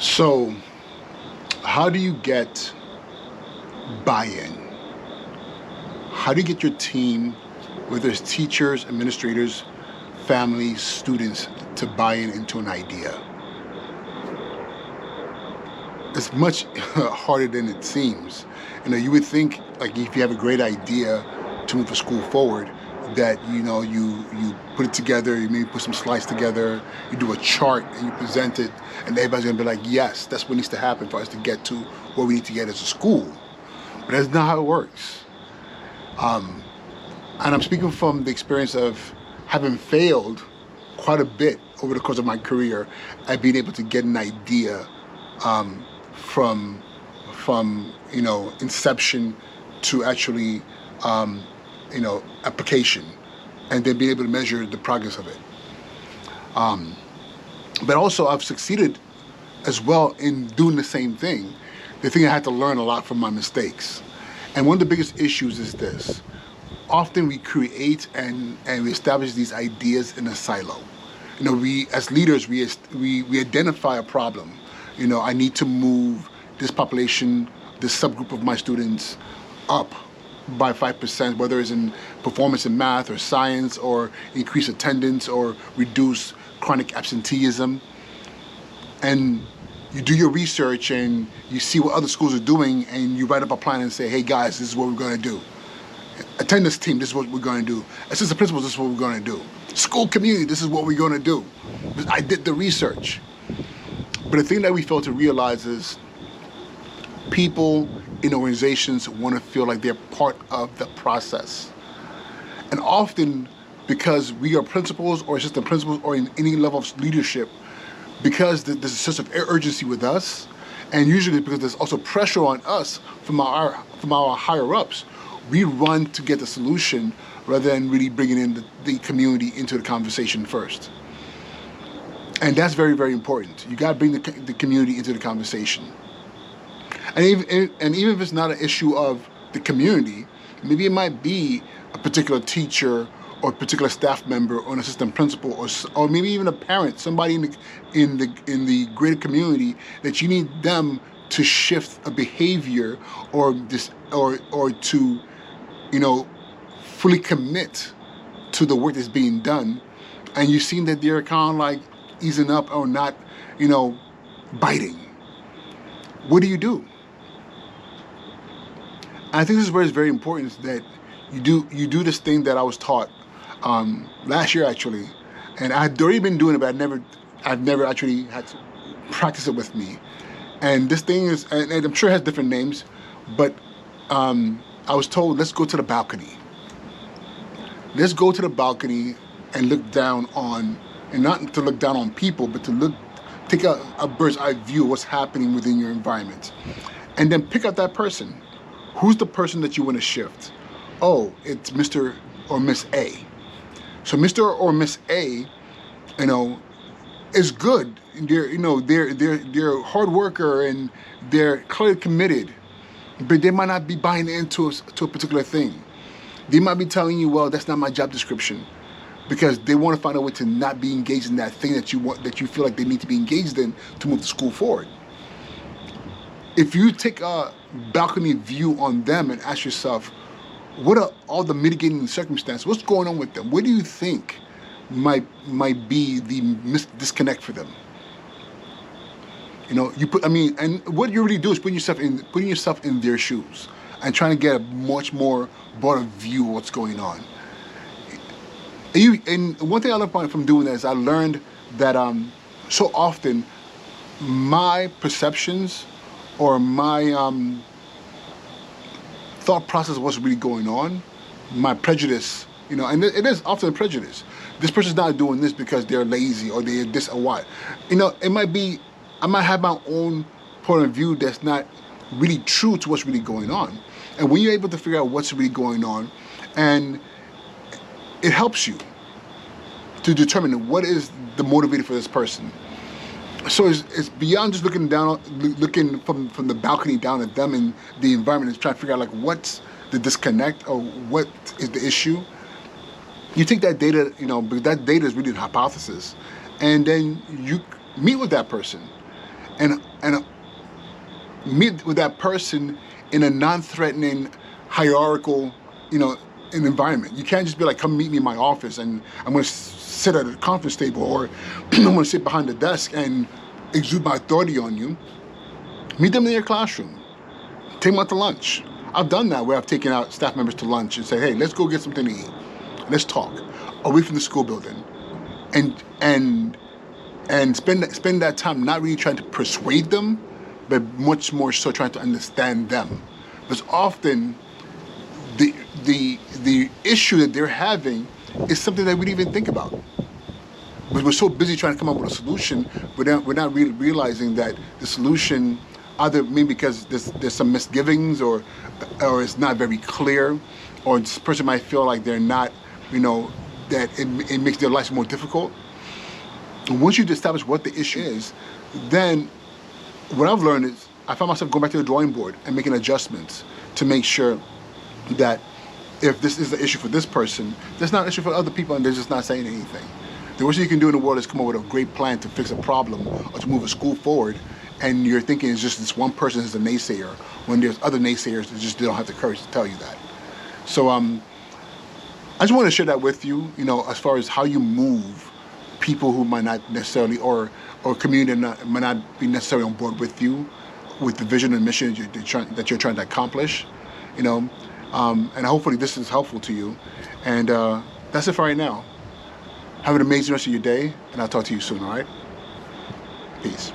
So, how do you get buy-in? How do you get your team, whether it's teachers, administrators, families, students, to buy in into an idea? It's much harder than it seems. You would think, like, if you have a great idea to move the school forward, that you put it together, you maybe put some slides together, you do a chart and you present it, and everybody's gonna be like, yes, that's what needs to happen for us to get to where we need to get as a school. But that's not how it works. And I'm speaking from the experience of having failed quite a bit over the course of my career at being able to get an idea from inception to actually application, and then being able to measure the progress of it. But also I've succeeded as well in doing the same thing. The thing I had to learn a lot from my mistakes. And one of the biggest issues is this. Often we create and we establish these ideas in a silo. We as leaders, we identify a problem. I need to move this population, this subgroup of my students up by 5%, whether it's in performance in math or science, or increase attendance, or reduce chronic absenteeism. And you do your research and you see what other schools are doing, and you write up a plan and say, hey guys, this is what we're gonna do. Attendance team, this is what we're gonna do. Assistant principals, this is what we're gonna do. School community, this is what we're gonna do. Because I did the research. But the thing that we fail to realize is people in organizations want to feel like they're part of the process. And often, because we are principals or assistant principals or in any level of leadership, because there's a sense of urgency with us, and usually because there's also pressure on us from our higher ups, we run to get the solution rather than really bringing in the community into the conversation first. And that's very, very important. You got to bring the community into the conversation. And even if it's not an issue of the community, maybe it might be a particular teacher or a particular staff member or an assistant principal, or maybe even a parent, somebody in the greater community, that you need them to shift a behavior or to fully commit to the work that's being done, and you've seen that they're kind of like easing up or not, biting. What do you do? I think this is where it's very important that you do this thing that I was taught last year actually, and I had already been doing it, but I've never actually had to practice it with me. And this thing is, and I'm sure it has different names, but I was told, let's go to the balcony. Let's go to the balcony and look down on, and not to look down on people, but to take a bird's eye view of what's happening within your environment, and then pick out that person. Who's the person that you want to shift? Oh, it's Mr. or Miss A. So Mr. or Miss A, is good. They're a hard worker and they're clearly committed, but they might not be buying into a particular thing. They might be telling you, well, that's not my job description, because they want to find a way to not be engaged in that thing that you feel like they need to be engaged in to move the school forward. If you take a balcony view on them and ask yourself, what are all the mitigating circumstances? What's going on with them? What do you think might be the disconnect for them? And what you really do is putting yourself in their shoes and trying to get a much more broader view of what's going on. And one thing I learned from doing that is I learned that so often my perceptions or my thought process of what's really going on, my prejudice, and it is often a prejudice. This person's not doing this because they're lazy or they're this or what. It might be, I might have my own point of view that's not really true to what's really going on. And when you're able to figure out what's really going on, and it helps you to determine what is the motivator for this person. So it's beyond just looking from the balcony down at them and the environment and trying to figure out like what's the disconnect or what is the issue. You take that data, because that data is really the hypothesis, and then you meet with that person and meet with that person in a non-threatening, hierarchical, you know, an environment. You can't just be like, come meet me in my office and I'm going to sit at a conference table, or I'm going to sit behind the desk and exude my authority on you. Meet them in your classroom. Take them out to lunch. I've done that where I've taken out staff members to lunch and say, hey, let's go get something to eat. Let's talk away from the school building, and spend that time not really trying to persuade them, but much more so trying to understand them. Because often the issue that they're having is something that we didn't even think about. But we're so busy trying to come up with a solution, we're not really realizing that the solution, either maybe because there's some misgivings, or it's not very clear, or this person might feel like they're not, you know, that it makes their life more difficult. And once you establish what the issue is, then what I've learned is I found myself going back to the drawing board and making adjustments to make sure that if this is the issue for this person, that's not an issue for other people, and they're just not saying anything. The worst thing you can do in the world is come up with a great plan to fix a problem or to move a school forward, and you're thinking it's just this one person is a naysayer, when there's other naysayers that just don't have the courage to tell you that. So I just want to share that with you, you know, as far as how you move people who might not necessarily, or community might not be necessarily on board with you, with the vision and mission that you're trying to accomplish, you know. And hopefully this is helpful to you. And that's it for right now. Have an amazing rest of your day, and I'll talk to you soon, all right? Peace.